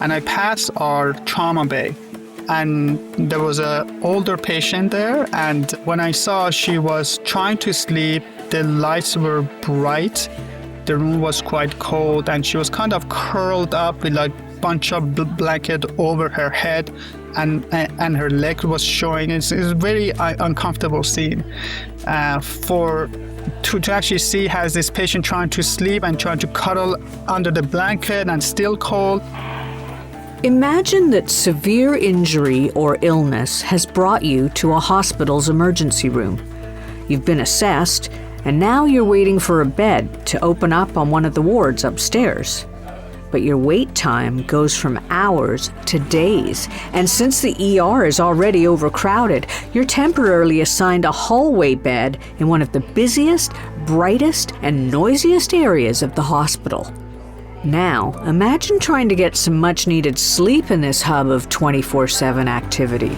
and I passed our trauma bay. And there was an older patient there, and when I saw she was trying to sleep, the lights were bright, the room was quite cold, and she was kind of curled up with like a bunch of blanket over her head, and her leg was showing. It's a very uncomfortable scene to actually see has this patient trying to sleep and trying to cuddle under the blanket and still cold. Imagine that severe injury or illness has brought you to a hospital's emergency room. You've been assessed, and now you're waiting for a bed to open up on one of the wards upstairs. But your wait time goes from hours to days, and since the ER is already overcrowded, you're temporarily assigned a hallway bed in one of the busiest, brightest, and noisiest areas of the hospital. Now, imagine trying to get some much-needed sleep in this hub of 24/7 activity.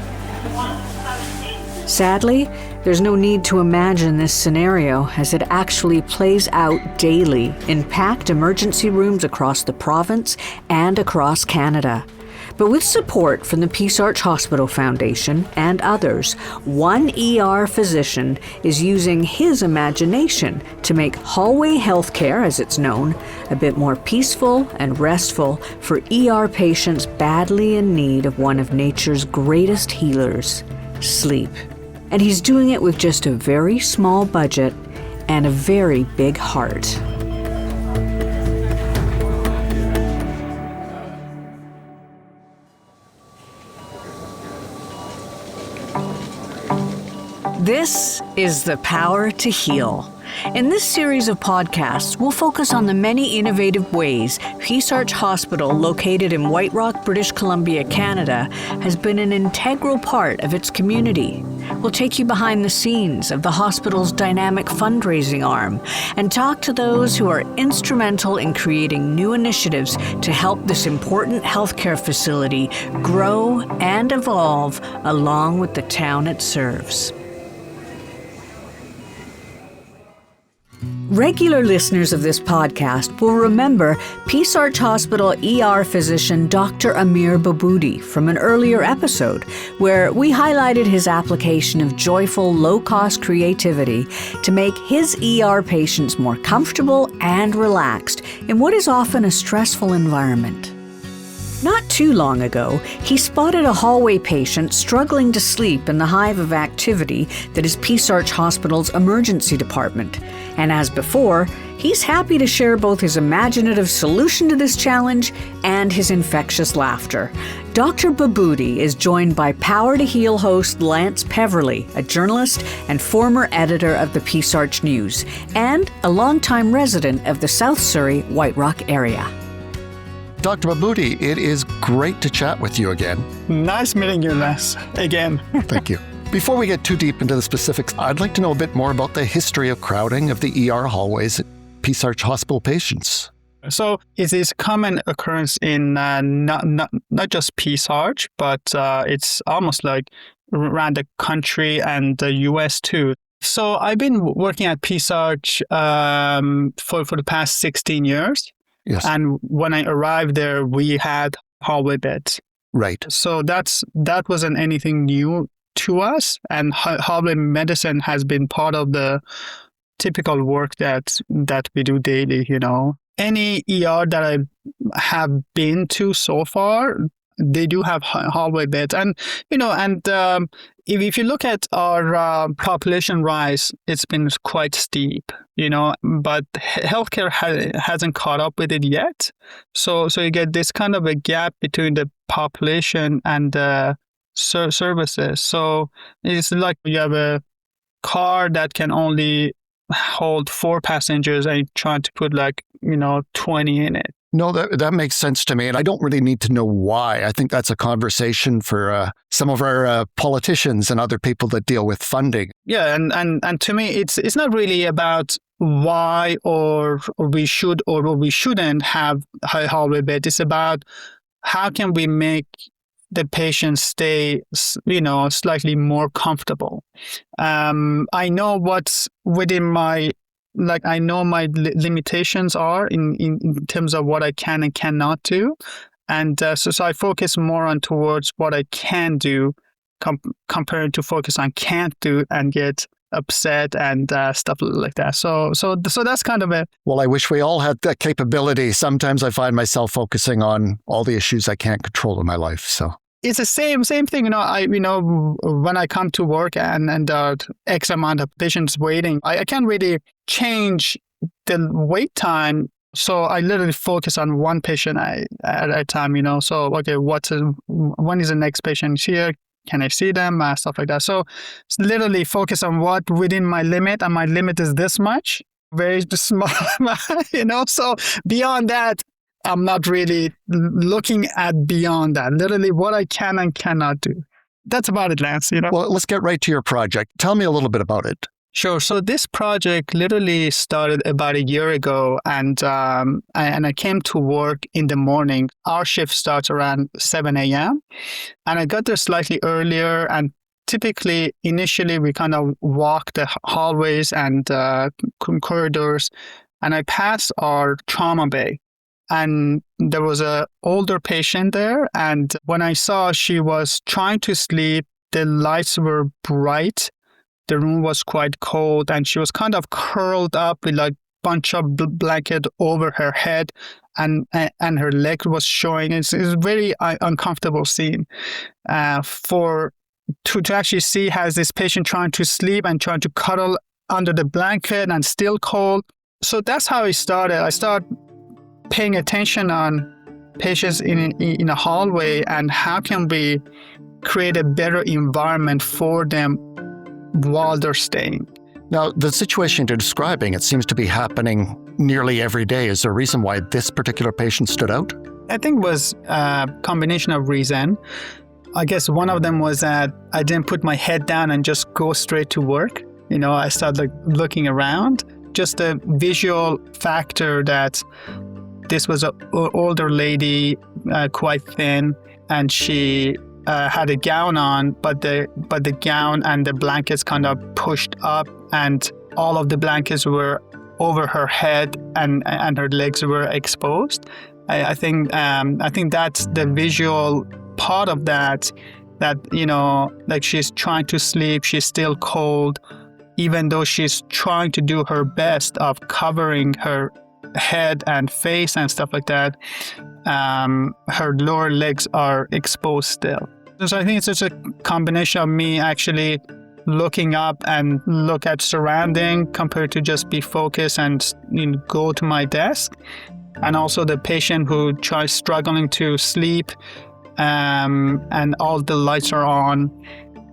Sadly, there's no need to imagine this scenario as it actually plays out daily in packed emergency rooms across the province and across Canada. But with support from the Peace Arch Hospital Foundation and others, one ER physician is using his imagination to make hallway healthcare, as it's known, a bit more peaceful and restful for ER patients badly in need of one of nature's greatest healers, sleep. And he's doing it with just a very small budget and a very big heart. This is The Power to Heal. In this series of podcasts, we'll focus on the many innovative ways Peace Arch Hospital, located in White Rock, British Columbia, Canada, has been an integral part of its community. We'll take you behind the scenes of the hospital's dynamic fundraising arm and talk to those who are instrumental in creating new initiatives to help this important healthcare facility grow and evolve along with the town it serves. Regular listeners of this podcast will remember Peace Arch Hospital ER physician Dr. Amir Behboudi from an earlier episode where we highlighted his application of joyful, low-cost creativity to make his ER patients more comfortable and relaxed in what is often a stressful environment. Not too long ago, he spotted a hallway patient struggling to sleep in the hive of activity that is Peace Arch Hospital's emergency department. And as before, he's happy to share both his imaginative solution to this challenge and his infectious laughter. Dr. Behboudi is joined by Power to Heal host Lance Peverly, a journalist and former editor of the Peace Arch News, and a longtime resident of the South Surrey, White Rock area. Dr. Behboudi, it is great to chat with you again. Nice meeting you, Les, again. Thank you. Before we get too deep into the specifics, I'd like to know a bit more about the history of crowding of the ER hallways at Peace Arch Hospital patients. So it is a common occurrence in not just Peace Arch, but it's almost like around the country and the US too. So I've been working at Peace Arch for the past 16 years. Yes. And when I arrived there, we had hallway beds. Right. So that wasn't anything new to us. And hallway medicine has been part of the typical work that we do daily, you know. Any ER that I have been to so far, they do have hallway beds. And, you know, if you look at our population rise, it's been quite steep, you know, but healthcare hasn't caught up with it yet. So you get this kind of a gap between the population and the services. So it's like you have a car that can only hold 4 passengers and you're trying to put 20 in it. No, that makes sense to me. And I don't really need to know why. I think that's a conversation for some of our politicians and other people that deal with funding. Yeah, and to me, it's not really about why or we should or we shouldn't have a hallway bed. It's about how can we make the patients stay, slightly more comfortable. I know what's within my I know my limitations are in terms of what I can and cannot do. And so I focus more on towards what I can do compared to focus on can't do and get upset and stuff like that. So that's kind of a... Well, I wish we all had that capability. Sometimes I find myself focusing on all the issues I can't control in my life. So it's the same thing. When I come to work and X amount of patients waiting, I can't really change the wait time. So I literally focus on one patient at a time, So, okay, when is the next patient here? Can I see them? Stuff like that. So it's literally focus on what within my limit, and my limit is this much. Very small, So beyond that, I'm not really looking at beyond that. Literally what I can and cannot do. That's about it, Lance, Well, let's get right to your project. Tell me a little bit about it. Sure. So this project literally started about a year ago, and I came to work in the morning. Our shift starts around 7 a.m. and I got there slightly earlier. And typically, initially, we kind of walk the hallways and corridors, and I passed our trauma bay. And there was an older patient there, and when I saw she was trying to sleep, the lights were bright. The room was quite cold, and she was kind of curled up with like bunch of blanket over her head, and her leg was showing. It's a very uncomfortable scene to actually see has this patient trying to sleep and trying to cuddle under the blanket and still cold. So that's how it started. I started paying attention on patients in a hallway and how can we create a better environment for them while they're staying. Now, the situation you're describing, it seems to be happening nearly every day. Is there a reason why this particular patient stood out? I think it was a combination of reasons. I guess one of them was that I didn't put my head down and just go straight to work. I started looking around. Just a visual factor that this was an older lady, quite thin, and she had a gown on, but the gown and the blankets kind of pushed up, and all of the blankets were over her head, and her legs were exposed. I think that's the visual part of that. Like she's trying to sleep, she's still cold, even though she's trying to do her best of covering her head and face and stuff like that. Her lower legs are exposed still. So I think it's just a combination of me actually looking up and look at surrounding compared to just be focused and go to my desk. And also the patient who tries struggling to sleep, and all the lights are on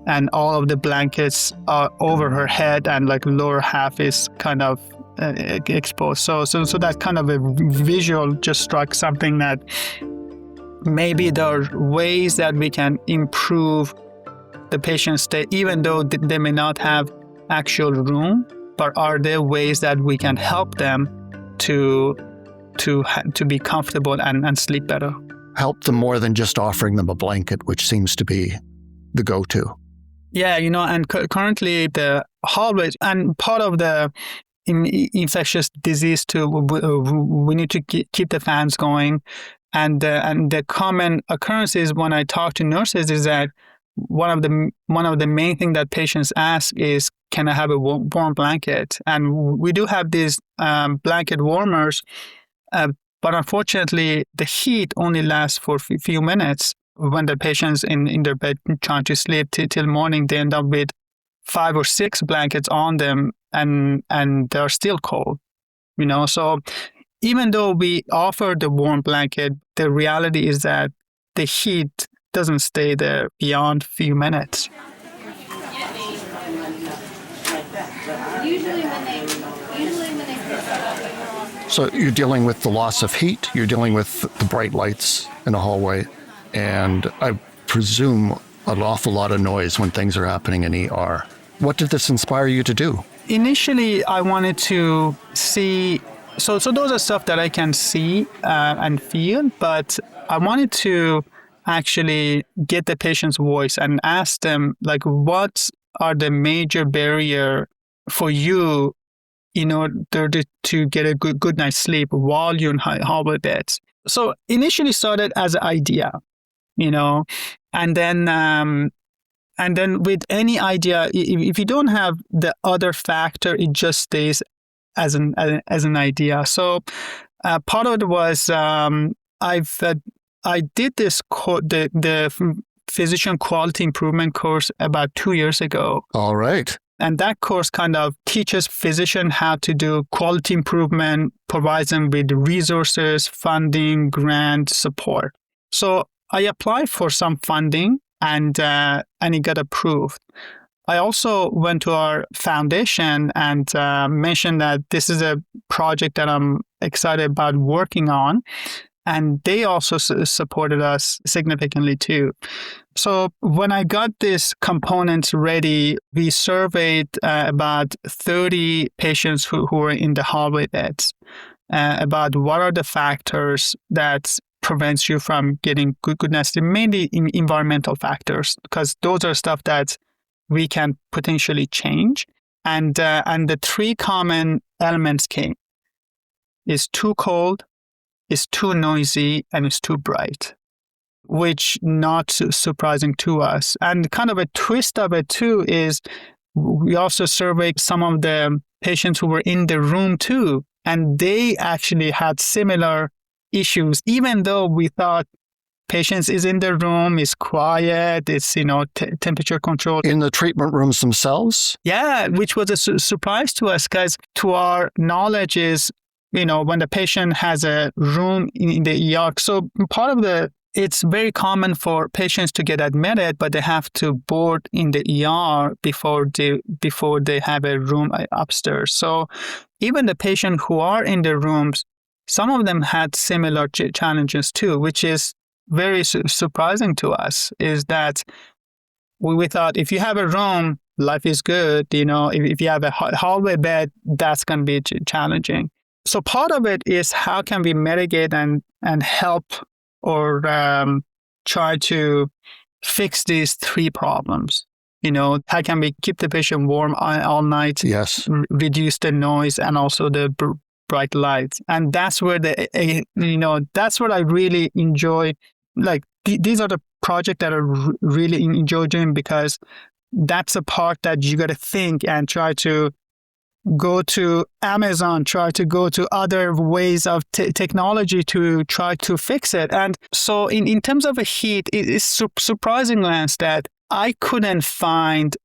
and all of the blankets are over her head and like lower half is kind of exposed. So that kind of a visual just struck something that maybe there are ways that we can improve the patient's stay, even though they may not have actual room, but are there ways that we can help them to be comfortable and sleep better? Help them more than just offering them a blanket, which seems to be the go-to. Yeah, and currently the hallways, and part of the infectious disease too, we need to keep the fans going. And the common occurrences when I talk to nurses is that one of the main things that patients ask is, can I have a warm blanket? And we do have these blanket warmers, but unfortunately the heat only lasts for a few minutes. When the patient's in their bed trying to sleep till morning, they end up with 5 or 6 blankets on them, and they're still cold. So even though we offer the warm blanket, the reality is that the heat doesn't stay there beyond a few minutes. So you're dealing with the loss of heat, you're dealing with the bright lights in a hallway, and I presume an awful lot of noise when things are happening in ER. What did this inspire you to do? Initially, I wanted to see... So those are stuff that I can see and feel, but I wanted to actually get the patient's voice and ask them, like, what are the major barrier for you in order to get a good night's sleep while you're in hallway beds? So initially started as an idea, and then with any idea, if you don't have the other factor, it just stays as an idea. So part of it was I did this the physician quality improvement course about 2 years ago. All right. And that course kind of teaches physicians how to do quality improvement, provides them with resources, funding, grant, support. So I applied for some funding and it got approved. I also went to our foundation and mentioned that this is a project that I'm excited about working on. And they also supported us significantly too. So when I got these components ready, we surveyed about 30 patients who were in the hallway beds about what are the factors that prevents you from getting good night's sleep, mainly in environmental factors, because those are stuff that we can potentially change. And the three common elements came. It's too cold, it's too noisy, and it's too bright, which not surprising to us. And kind of a twist of it too is we also surveyed some of the patients who were in the room too, and they actually had similar issues, even though we thought patients is in the room, is quiet, it's, temperature control. In the treatment rooms themselves? Yeah, which was a surprise to us because to our knowledge is, when the patient has a room in the ER. So part of it's very common for patients to get admitted, but they have to board in the ER before they have a room upstairs. So even the patients who are in the rooms, some of them had similar challenges too, which is very surprising to us, is that we thought if you have a room, life is good. If you have a hallway bed, that's going to be challenging. So part of it is how can we mitigate and help or try to fix these three problems? How can we keep the patient warm all night? Yes. Reduce the noise and also the bright lights. And that's where that's what I really enjoy. Like these are the projects that I really enjoy doing, because that's a part that you got to think and try to go to Amazon, try to go to other ways of technology to try to fix it. And so in terms of a heat, it is surprising, Lance, that I couldn't find,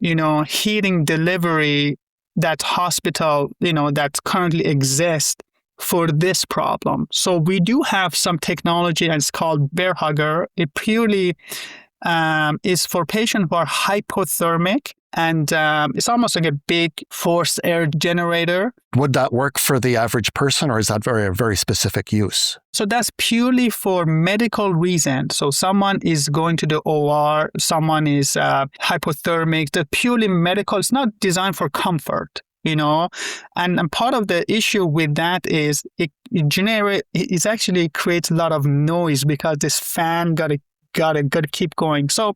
heating delivery that hospital, that currently exists for this problem. So we do have some technology, and it's called Bear Hugger. It purely is for patients who are hypothermic, and it's almost like a big forced air generator. Would that work for the average person, or is that a very specific use? So that's purely for medical reasons. So someone is going to the OR, someone is hypothermic. That's purely medical. It's not designed for comfort, And part of the issue with that is it actually creates a lot of noise because this fan got to keep going. So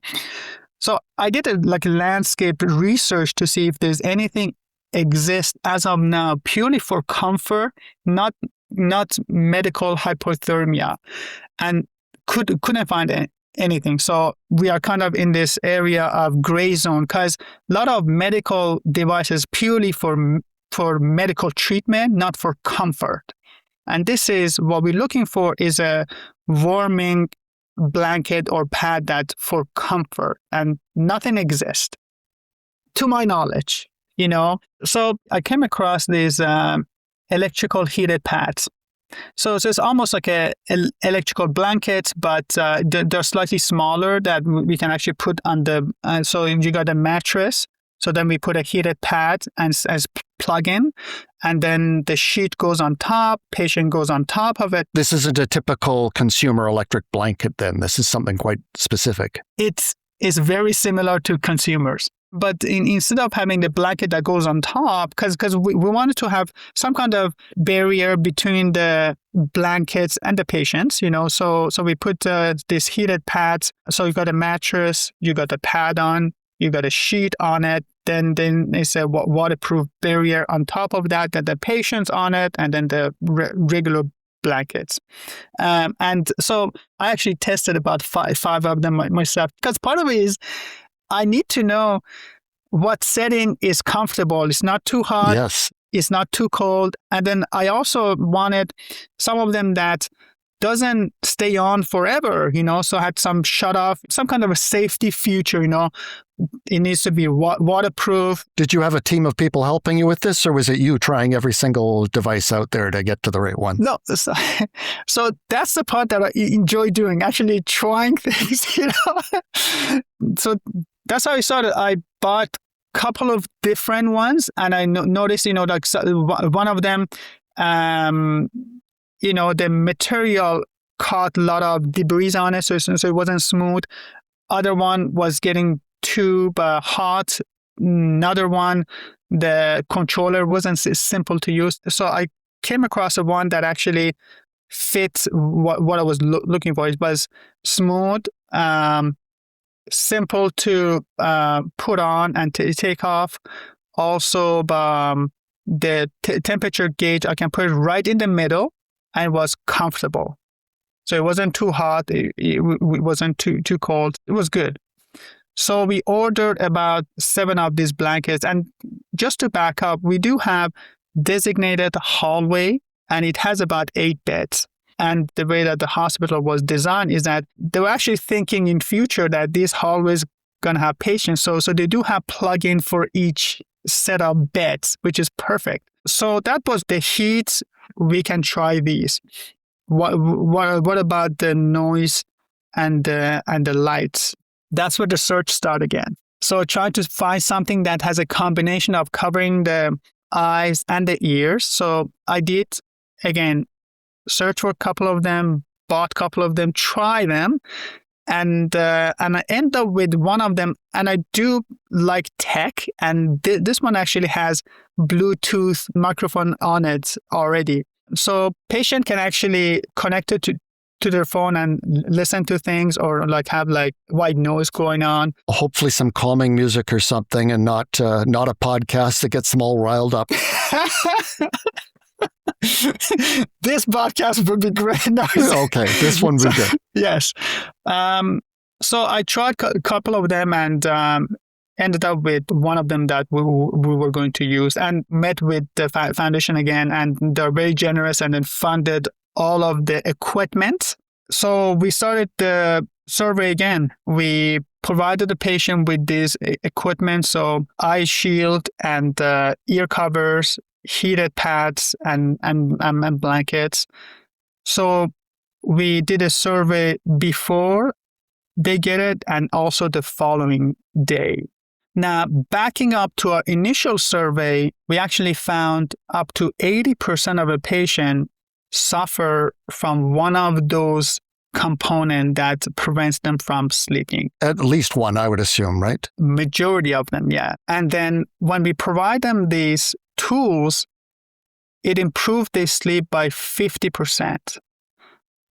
I did a landscape research to see if there's anything exists as of now purely for comfort, not medical hypothermia, and couldn't find anything. So we are kind of in this area of gray zone because a lot of medical devices purely for medical treatment, not for comfort. And this is what we're looking for, is a warming blanket or pad that for comfort, and nothing exists to my knowledge, So I came across these electrical heated pads. So it's almost like a electrical blanket, but they're slightly smaller that we can actually put on the, so you got a mattress. So then we put a heated pad as plug-in, and then the sheet goes on top, patient goes on top of it. This isn't a typical consumer electric blanket then. This is something quite specific. It is very similar to consumers. But instead of having the blanket that goes on top, because we wanted to have some kind of barrier between the blankets and the patients, so we put this heated pads. So you got a mattress, you got a pad on, you got a sheet on it, then it's a waterproof barrier on top of that, got the patients on it, and then the regular blankets. And so I actually tested about five of them myself, because part of it is I need to know what setting is comfortable. It's not too hot. Yes. It's not too cold. And then I also wanted some of them that doesn't stay on forever, so I had some shut off, some kind of a safety feature, it needs to be waterproof. Did you have a team of people helping you with this, or was it you trying every single device out there to get to the right one? No. So that's the part that I enjoy doing, actually trying things, So that's how I started. I bought a couple of different ones, and I noticed, like one of them, the material caught a lot of debris on it, so it wasn't smooth. Other one was getting too hot. Another one, the controller wasn't simple to use. So I came across one that actually fits what I was looking for. It was smooth, simple to put on and take off. Also, the temperature gauge, I can put it right in the middle, and it was comfortable. So it wasn't too hot. It wasn't too cold. It was good. So we ordered about 7 of these blankets. And just to back up, we do have designated hallway, and it has about 8 beds. And the way that the hospital was designed is that they were actually thinking in future that these hallways going to have patients. So they do have plug-in for each set of beds, which is perfect. So that was the heat. We can try these. What about the noise and the lights? That's where the search started again. So try to find something that has a combination of covering the eyes and the ears. So I did, again, search for a couple of them, bought a couple of them, try them, and I end up with one of them. And I do like tech, and this one actually has Bluetooth microphone on it already. So patient can actually connect it to their phone and listen to things, or have white noise going on. Hopefully some calming music or something, and not a podcast that gets them all riled up. This podcast would be great. No. Okay, this one would be good. Yes. So I tried a couple of them and ended up with one of them that we were going to use, and met with the foundation again, and they're very generous and then funded all of the equipment. So we started the survey again. We provided the patient with this equipment, so eye shield and ear covers, heated pads, and blankets. So we did a survey before they get it, and also the following day. Now, backing up to our initial survey, we actually found up to 80% of a patient suffer from one of those components that prevents them from sleeping. At least one, I would assume, right? Majority of them, yeah. And then when we provide them these tools, it improved their sleep by 50%.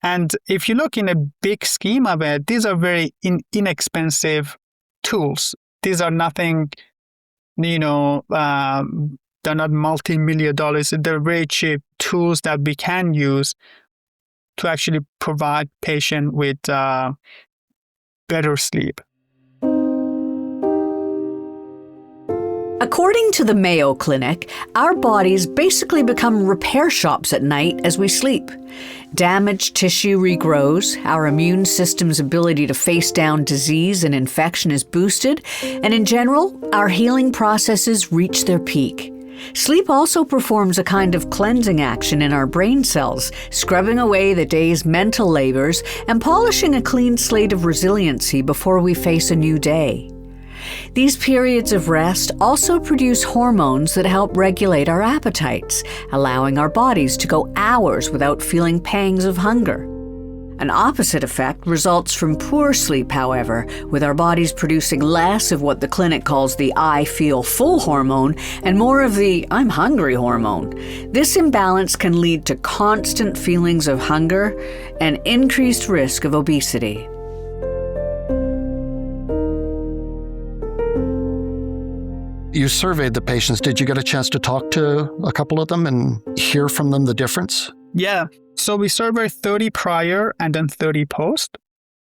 And if you look in a big scheme of it, these are very inexpensive tools. These are nothing, they're not multi-million dollars. They're very cheap tools that we can use to actually provide patient with better sleep. According to the Mayo Clinic, our bodies basically become repair shops at night as we sleep. Damaged tissue regrows, our immune system's ability to face down disease and infection is boosted, and in general, our healing processes reach their peak. Sleep also performs a kind of cleansing action in our brain cells, scrubbing away the day's mental labors and polishing a clean slate of resiliency before we face a new day. These periods of rest also produce hormones that help regulate our appetites, allowing our bodies to go hours without feeling pangs of hunger. An opposite effect results from poor sleep, however, with our bodies producing less of what the clinic calls the I feel full hormone and more of the I'm hungry hormone. This imbalance can lead to constant feelings of hunger and increased risk of obesity. You surveyed the patients. Did you get a chance to talk to a couple of them and hear from them the difference? Yeah. So So we surveyed 30 prior and then 30 post.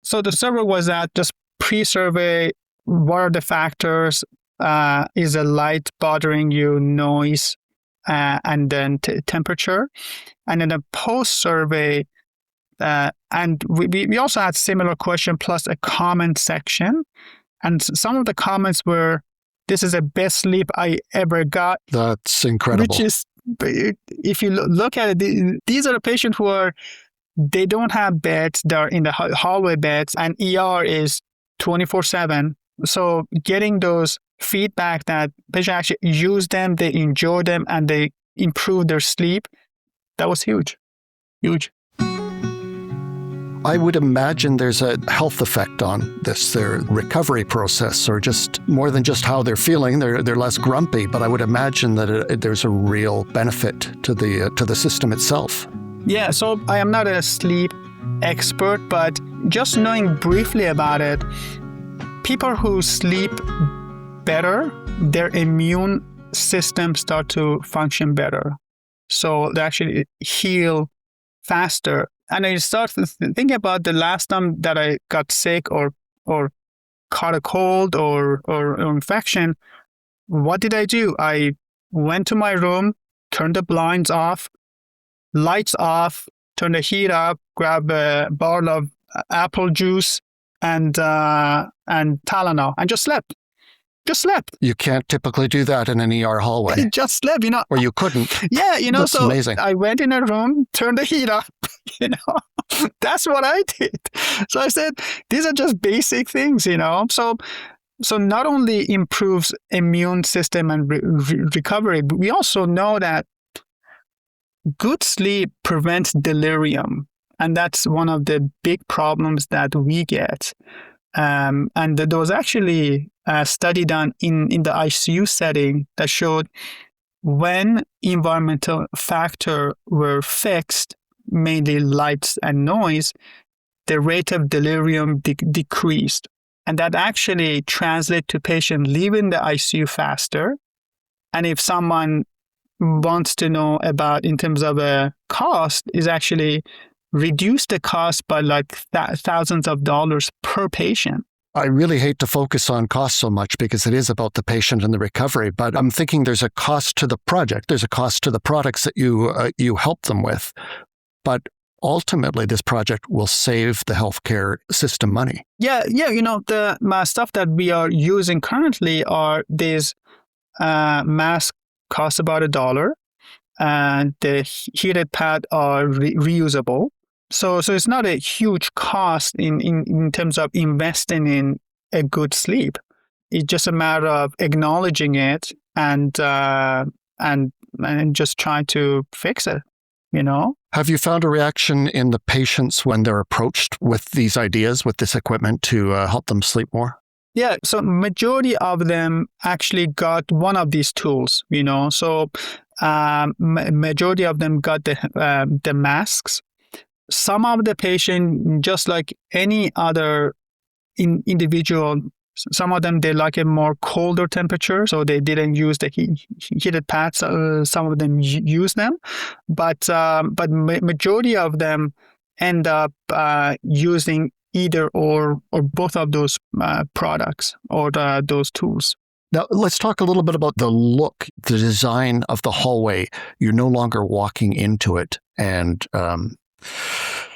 So the survey was that just pre-survey, what are the factors? Is the light bothering you, noise, and then temperature? And then a post-survey, and we also had similar question plus a comment section. And some of the comments were, this is the best sleep I ever got. That's incredible. Which is, if you look at it, these are the patients they don't have beds. They're in the hallway beds, and ER is 24/7. So getting those feedback that patients actually use them, they enjoy them, and they improve their sleep, that was huge. I would imagine there's a health effect on this, their recovery process, or just more than just how they're feeling. They're less grumpy, but I would imagine that there's a real benefit to the system itself. Yeah, so I am not a sleep expert, but just knowing briefly about it, people who sleep better, their immune system start to function better. So they actually heal faster. And I start thinking about the last time that I got sick or caught a cold or infection. What did I do? I went to my room, turned the blinds off, lights off, turned the heat up, grab a bottle of apple juice and Tylenol, and just slept. You can't typically do that in an ER hallway. I just slept, Or you couldn't. Yeah, That's so amazing. I went in a room, turned the heat up, That's what I did. So I said, these are just basic things, So not only improves immune system and recovery, but we also know that good sleep prevents delirium. And that's one of the big problems that we get. And there was actually a study done in the ICU setting that showed when environmental factors were fixed, mainly lights and noise, the rate of delirium decreased. And that actually translates to patients leaving the ICU faster. And if someone wants to know about in terms of a cost, is actually reduce the cost by like thousands of dollars per patient. I really hate to focus on cost so much because it is about the patient and the recovery, but I'm thinking there's a cost to the project. There's a cost to the products that you help them with. But ultimately, this project will save the healthcare system money. Yeah. The stuff that we are using currently are these masks cost about $1, and the heated pad are reusable. So it's not a huge cost in terms of investing in a good sleep. It's just a matter of acknowledging it and just trying to fix it, Have you found a reaction in the patients when they're approached with these ideas, with this equipment to help them sleep more? Yeah, so majority of them actually got one of these tools, So majority of them got the masks. Some of the patient, just like any other individual, some of them, they like a more colder temperature, so they didn't use the heated pads. Some of them use them, but majority of them end up using either or both of those products or those tools. Now, let's talk a little bit about the look, the design of the hallway. You're no longer walking into it and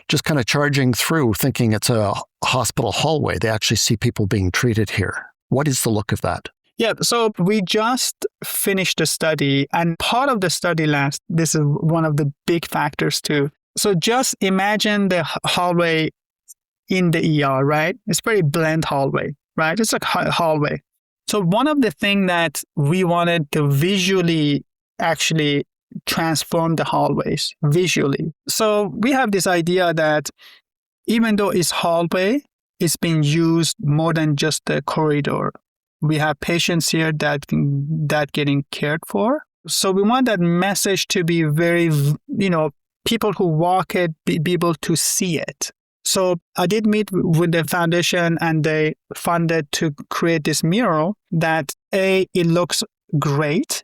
just kind of charging through thinking it's a hospital hallway. They actually see people being treated here. What is the look of that? Yeah, so we just finished the study, and part of the study this is one of the big factors too. So just imagine the hallway in the ER, right? It's very bland hallway, right? It's a hallway. So one of the things that we wanted to visually actually transform the hallways visually. So we have this idea that even though it's hallway, it's being used more than just the corridor. We have patients here that getting cared for. So we want that message to be very, people who walk it, be able to see it. So I did meet with the foundation, and they funded to create this mural that A, it looks great,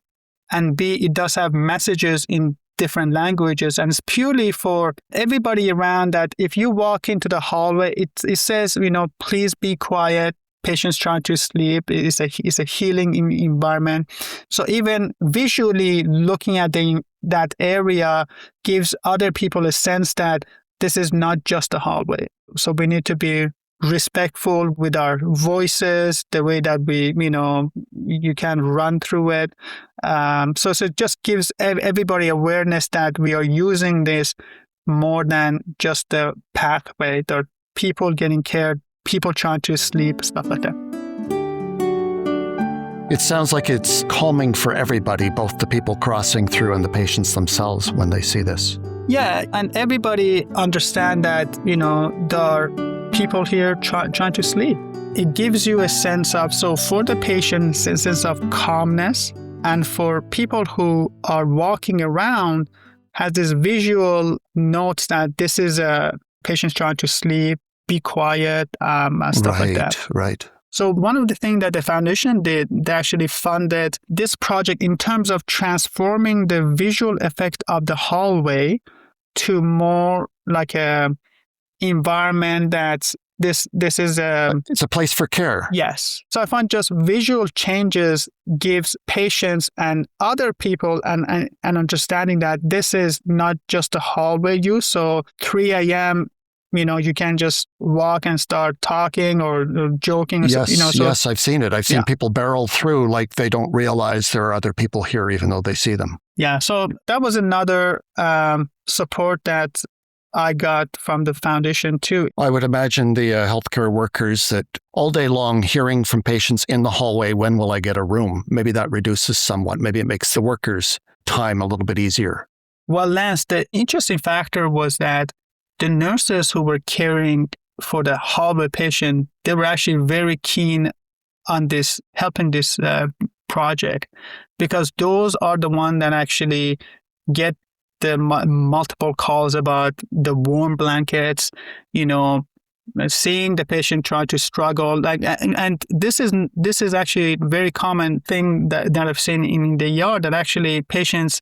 and B, it does have messages in different languages, and it's purely for everybody around that if you walk into the hallway, it says, please be quiet. Patients trying to sleep. It's a healing environment. So even visually looking at that area gives other people a sense that this is not just a hallway. So we need to be respectful with our voices, the way that we, you can run through it. So it just gives everybody awareness that we are using this more than just the pathway. There are people getting cared, people trying to sleep, stuff like that. It sounds like it's calming for everybody, both the people crossing through and the patients themselves when they see this. Yeah, and everybody understand that, there are people here trying to sleep. It gives you a sense of, so for the patient, a sense of calmness, and for people who are walking around, has this visual notes that this is a patient trying to sleep, be quiet, stuff like that. Right. So one of the things that the foundation did, they actually funded this project in terms of transforming the visual effect of the hallway to more like a environment that's this is a... It's a place for care. Yes. So I find just visual changes gives patients and other people an understanding that this is not just a hallway use. So 3 a.m., you can just walk and start talking or joking. Yes, I've seen it. I've seen people barrel through like they don't realize there are other people here, even though they see them. Yeah, so that was another support that I got from the foundation too. I would imagine the healthcare workers that all day long hearing from patients in the hallway, when will I get a room? Maybe that reduces somewhat. Maybe it makes the workers' time a little bit easier. Well, Lance, the interesting factor was that the nurses who were caring for the hallway patient, they were actually very keen on this, helping this project, because those are the ones that actually get the multiple calls about the warm blankets, seeing the patient try to struggle, and this is actually a very common thing that I've seen in the ER, that actually patients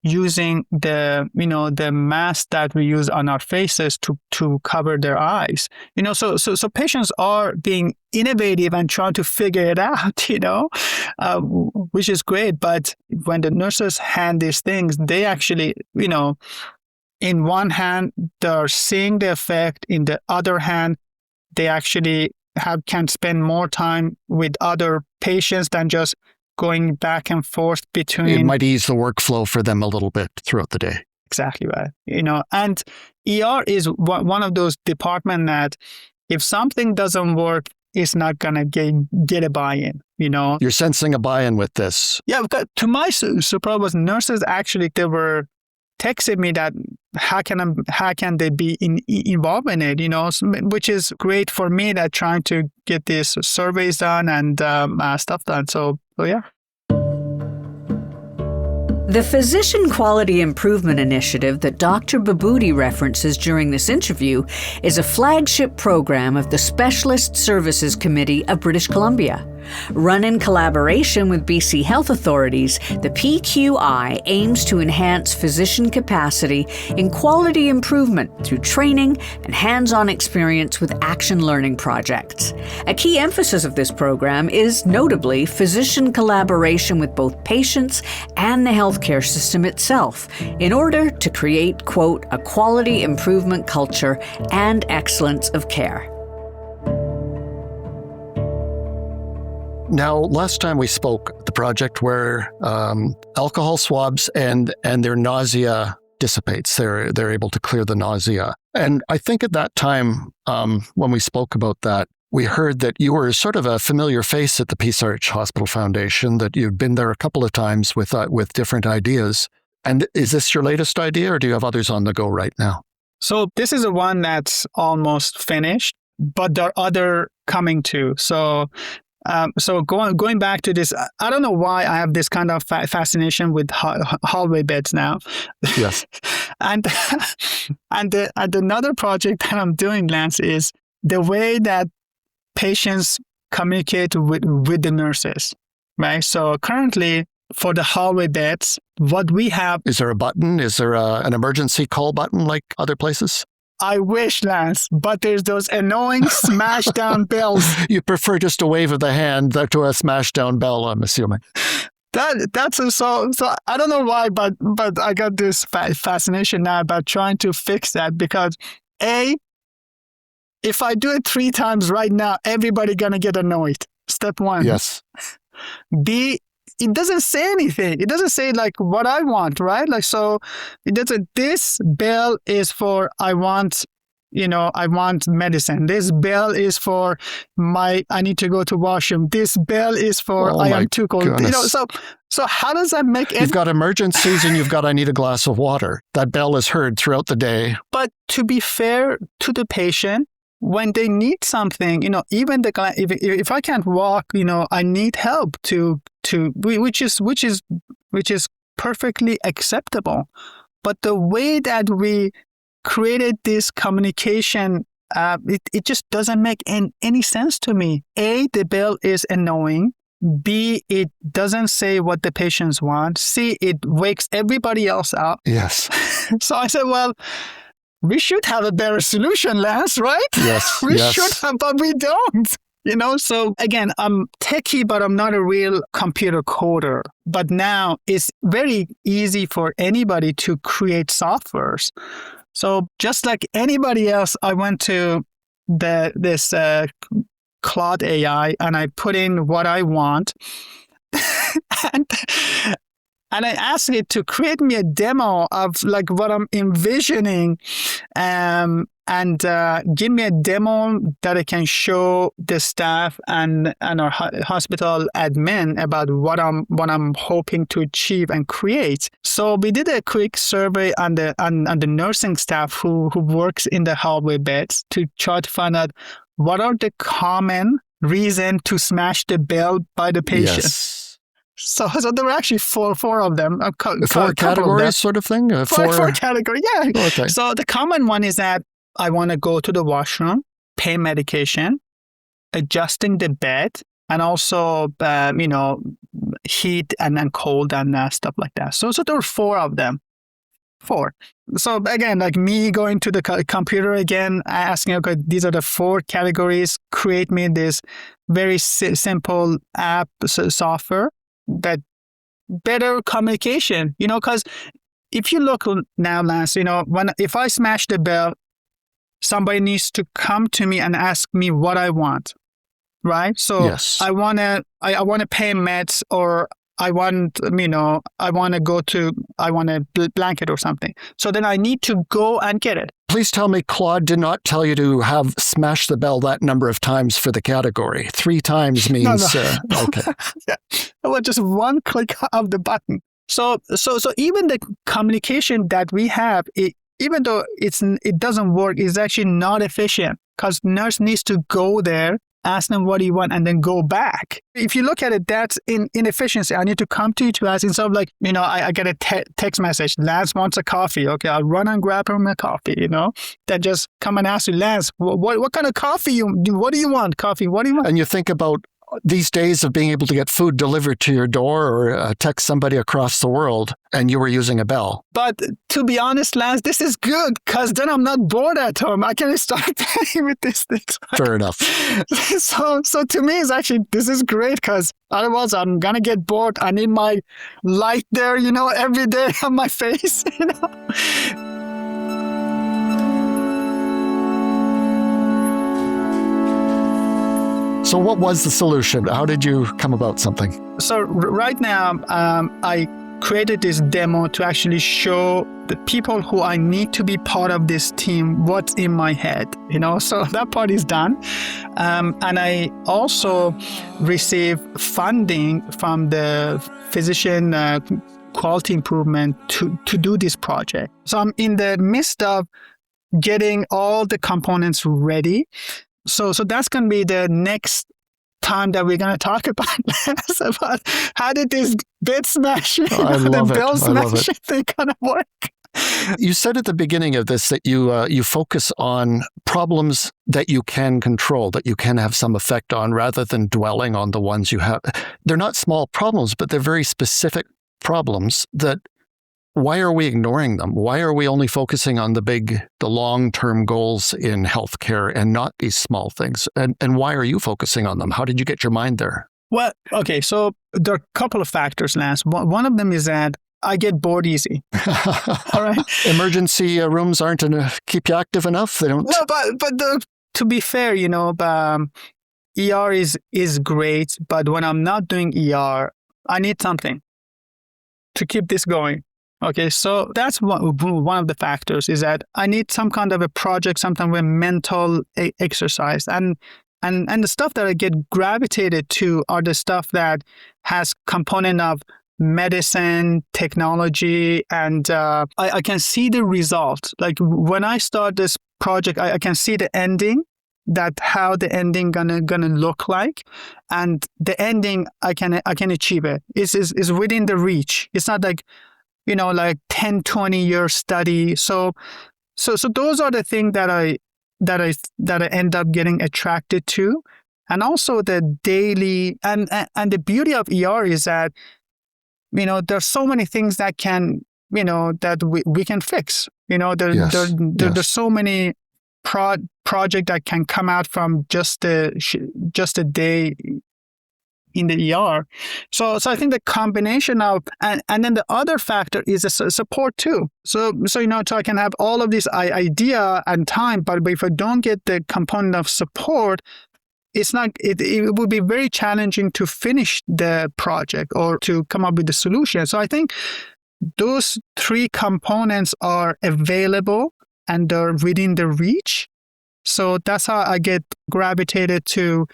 using the mask that we use on our faces to cover their eyes. So patients are being innovative and trying to figure it out, which is great. But when the nurses hand these things, they actually, in one hand, they're seeing the effect. In the other hand, they actually can spend more time with other patients than just going back and forth between. It might ease the workflow for them a little bit throughout the day. Exactly right. And ER is one of those departments that if something doesn't work, it's not going to get a buy-in, You're sensing a buy-in with this. Yeah, because to my surprise, nurses actually, they were texting me that how can they be involved in it, which is great for me, that trying to get these surveys done and stuff done. So yeah. The Physician Quality Improvement Initiative that Dr. Behboudi references during this interview is a flagship program of the Specialist Services Committee of British Columbia. Run in collaboration with BC health authorities, the PQI aims to enhance physician capacity in quality improvement through training and hands-on experience with action learning projects. A key emphasis of this program is notably physician collaboration with both patients and the healthcare system itself in order to create, quote, a quality improvement culture and excellence of care. Now, last time we spoke, the project where alcohol swabs and their nausea dissipates. They're able to clear the nausea. And I think at that time, when we spoke about that, we heard that you were sort of a familiar face at the Peace Arch Hospital Foundation, that you've been there a couple of times with different ideas. And is this your latest idea, or do you have others on the go right now? So this is the one that's almost finished, but there are other coming too. So going back to this, I don't know why I have this kind of fascination with hallway beds now. Yes. and another project that I'm doing, Lance, is the way that patients communicate with the nurses, right? So currently, for the hallway beds, what we have. Is there a button? Is there an emergency call button like other places? I wish, Lance, but there's those annoying smash down bells. You prefer just a wave of the hand to a smash down bell, I'm assuming. So I don't know why, but I got this fascination now about trying to fix that, because A, if I do it 3 times right now, everybody gonna get annoyed. Step 1. Yes. B, it doesn't say anything. It doesn't say like what I want, right? Like, so it doesn't, this bell is for, I want medicine. This bell is for I need to go to washroom. This bell is for, I am too cold. Goodness. So how does that make You've got emergencies and you've got, I need a glass of water. That bell is heard throughout the day. But to be fair to the patient, when they need something, even if I can't walk, I need help which is perfectly acceptable. But the way that we created this communication, it just doesn't make any sense to me. A, the bell is annoying. B, it doesn't say what the patients want. C, it wakes everybody else up. Yes. So I said, well, we should have a better solution, Lance, right? Yes. We should have, but we don't. So again, I'm techie, but I'm not a real computer coder. But now it's very easy for anybody to create softwares. So just like anybody else, I went to this Claude AI and I put in what I want. And I asked it to create me a demo of like what I'm envisioning, and give me a demo that I can show the staff and our hospital admin about what I'm hoping to achieve and create. So we did a quick survey on the nursing staff who works in the hallway beds to try to find out what are the common reason to smash the bell by the patient. Yes. So there were actually four of them. Four categories sort of thing? Four categories, yeah. Okay. So the common one is that I want to go to the washroom, pain medication, adjusting the bed, and also, heat and cold and stuff like that. So there were 4 of them. 4. So again, like me going to the computer again, asking, okay, these are the 4 categories. Create me this very simple app software that better communication, because if you look now, Lance, if I smash the bell, somebody needs to come to me and ask me what I want, right? So yes. I want to pay meds, or I want a blanket or something. So then I need to go and get it. Please tell me Claude did not tell you to have smashed the bell that number of times for the category. 3 times means, No. Okay. Yeah. Well, just one click of the button. So even the communication that we have, even though it doesn't work, is actually not efficient, because nurse needs to go there, ask them what do you want, and then go back. If you look at it, that's inefficiency. I need to come to you to ask, instead of like, I get a text message, Lance wants a coffee. Okay, I'll run and grab him a coffee, Then just come and ask you, Lance, what kind of coffee what do you want? Coffee, what do you want? And you think about these days of being able to get food delivered to your door or text somebody across the world, and you were using a bell. But to be honest, Lance, this is good, because then I'm not bored at home. I can start playing with these things. Fair enough. So to me, this is great, because otherwise I'm going to get bored. I need my light there, every day on my face, So what was the solution? How did you come about something? So right now, I created this demo to actually show the people who I need to be part of this team what's in my head, So that part is done. And I also received funding from the physician quality improvement to do this project. So I'm in the midst of getting all the components ready. So that's going to be the next time that we're going to talk about how did this bed smashing, the bell smashing thing going to work. You said at the beginning of this that you focus on problems that you can control, that you can have some effect on, rather than dwelling on the ones you have. They're not small problems, but they're very specific problems that why are we ignoring them? Why are we only focusing on the long-term goals in healthcare and not these small things? And why are you focusing on them? How did you get your mind there? Well, okay, so there are a couple of factors, Lance. One of them is that I get bored easy. All right. Emergency rooms aren't keep you active enough. They don't. No, but to be fair, ER is great, but when I'm not doing ER, I need something to keep this going. Okay, so that's one of the factors is that I need some kind of a project, something with mental exercise, and the stuff that I get gravitated to are the stuff that has component of medicine, technology, and I can see the result. Like when I start this project, I can see the ending, that how the ending gonna look like, and the ending I can achieve it. Is within the reach. It's not like 10, 20 year study. So those are the things that I end up getting attracted to. And also the daily, and the beauty of ER is that, there's so many things that can, that we can fix. There's so many project that can come out from just a day in the ER. So I think the combination of, and then the other factor is a support too. So I can have all of this idea and time, but if I don't get the component of support, it would be very challenging to finish the project or to come up with the solution. So I think those three components are available and they're within the reach. So that's how I get gravitated to,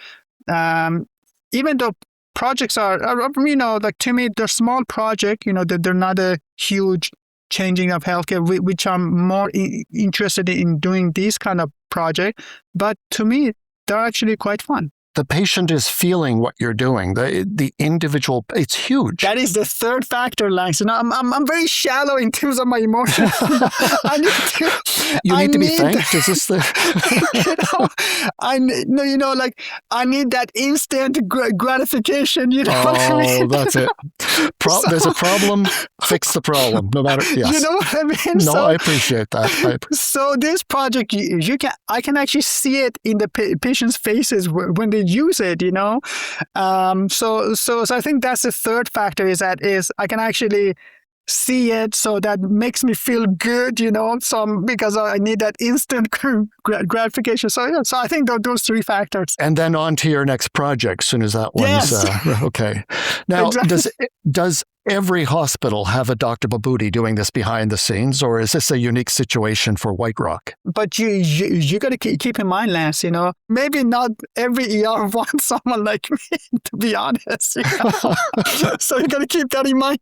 even though projects are, like to me, they're small projects, they're not a huge changing of healthcare, which I'm more interested in doing these kind of projects. But to me, they're actually quite fun. The patient is feeling what you're doing. The individual, it's huge. That is the third factor, Lance. I'm very shallow in terms of my emotions. I need to be thanked. Is this the? I need that instant gratification. Oh, what I mean? That's it. There's a problem. Fix the problem. No matter. Yes. You know what I mean? No, I appreciate that. So this project, I can actually see it in the patient's faces when they use it, So I think that's the third factor is I can actually see it, so that makes me feel good, because I need that instant gratification. So I think those three factors. And then on to your next project, soon as that one's okay. Now, exactly. Does every hospital have a Dr. Behboudi doing this behind the scenes, or is this a unique situation for White Rock? But you got to keep in mind, Lance, maybe not every ER wants someone like me, to be honest. So you got to keep that in mind.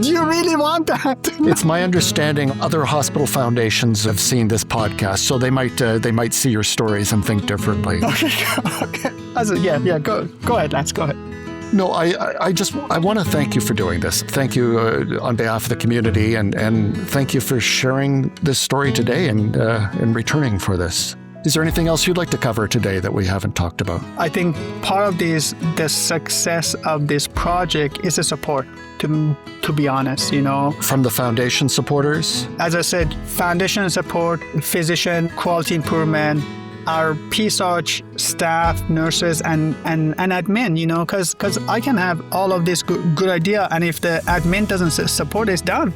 Do you really want that? It's my understanding other hospital foundations have seen this podcast, so they might see your stories and think differently. Okay. Go ahead, Lance. Go ahead. No, I want to thank you for doing this. Thank you on behalf of the community, and thank you for sharing this story today and returning for this. Is there anything else you'd like to cover today that we haven't talked about? I think part of the success of this project is the support, to be honest, From the foundation supporters? As I said, foundation support, physician, quality improvement, our PSARCH staff, nurses, and admin, because I can have all of this good idea, and if the admin doesn't support, it's done.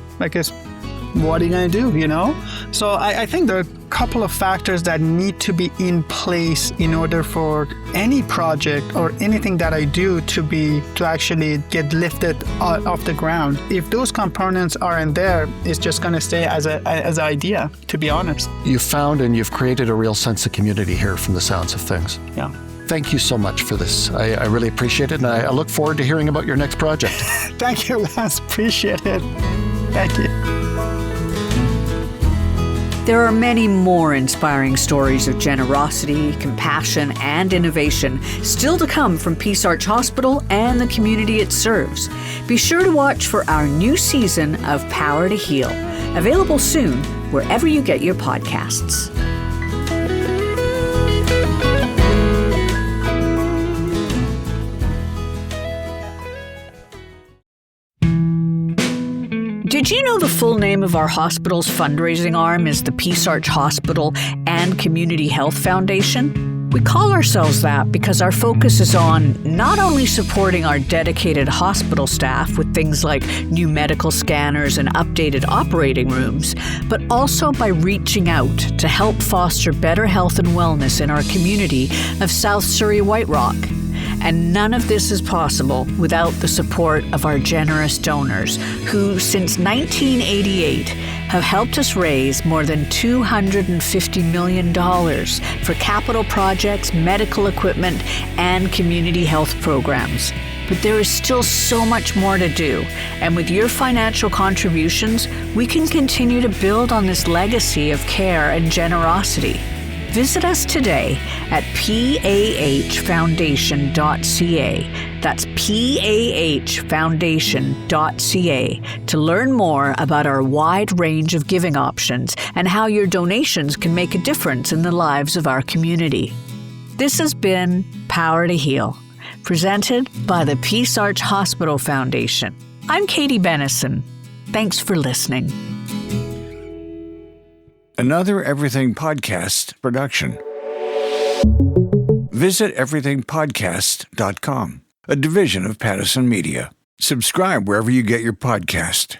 What are you going to do, So I think there are a couple of factors that need to be in place in order for any project or anything that I do to actually get lifted off the ground. If those components aren't there, it's just going to stay as an idea, to be honest. You've found and you've created a real sense of community here from the sounds of things. Yeah. Thank you so much for this. I really appreciate it, and I look forward to hearing about your next project. Thank you, Lance. Appreciate it. Thank you. There are many more inspiring stories of generosity, compassion, and innovation still to come from PSARCH Hospital and the community it serves. Be sure to watch for our new season of Power to Heal, available soon wherever you get your podcasts. Do you know the full name of our hospital's fundraising arm is the Peace Arch Hospital and Community Health Foundation? We call ourselves that because our focus is on not only supporting our dedicated hospital staff with things like new medical scanners and updated operating rooms, but also by reaching out to help foster better health and wellness in our community of South Surrey White Rock. And none of this is possible without the support of our generous donors, who since 1988 have helped us raise more than $250 million for capital projects, medical equipment, and community health programs. But there is still so much more to do, and with your financial contributions, we can continue to build on this legacy of care and generosity. Visit us today at pahfoundation.ca. That's pahfoundation.ca to learn more about our wide range of giving options and how your donations can make a difference in the lives of our community. This has been Power to Heal, presented by the Peace Arch Hospital Foundation. I'm Katie Bennison. Thanks for listening. Another Everything Podcast production. Visit everythingpodcast.com, a division of Pattison Media. Subscribe wherever you get your podcast.